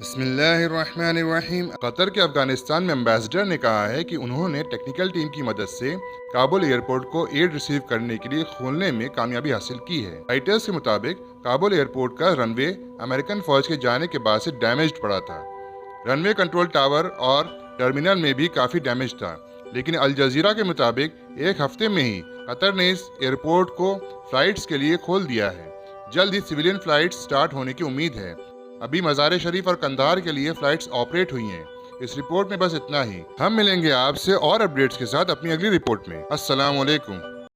बिस्मिल्लाहिर्रहमानिर्रहीम। कतर के अफगानिस्तान में एम्बेसडर ने कहा है कि उन्होंने टेक्निकल टीम की मदद से काबुल एयरपोर्ट को एड रिसीव करने के लिए खोलने में कामयाबी हासिल की है। राइटर्स के मुताबिक काबुल एयरपोर्ट का रनवे अमेरिकन फौज के जाने के बाद से डैमेज्ड पड़ा था। रनवे कंट्रोल टावर और टर्मिनल में भी काफ़ी डैमेज था, लेकिन अल जजीरा के मुताबिक एक हफ्ते में ही कतर ने इस एयरपोर्ट को फ्लाइट्स के लिए खोल दिया है। जल्द ही सिविलियन फ्लाइट्स स्टार्ट होने की उम्मीद है। अभी मज़ार शरीफ और कंधार के लिए फ्लाइट्स ऑपरेट हुई हैं। इस रिपोर्ट में बस इतना ही। हम मिलेंगे आपसे और अपडेट्स के साथ अपनी अगली रिपोर्ट में। अस्सलाम वालेकुम।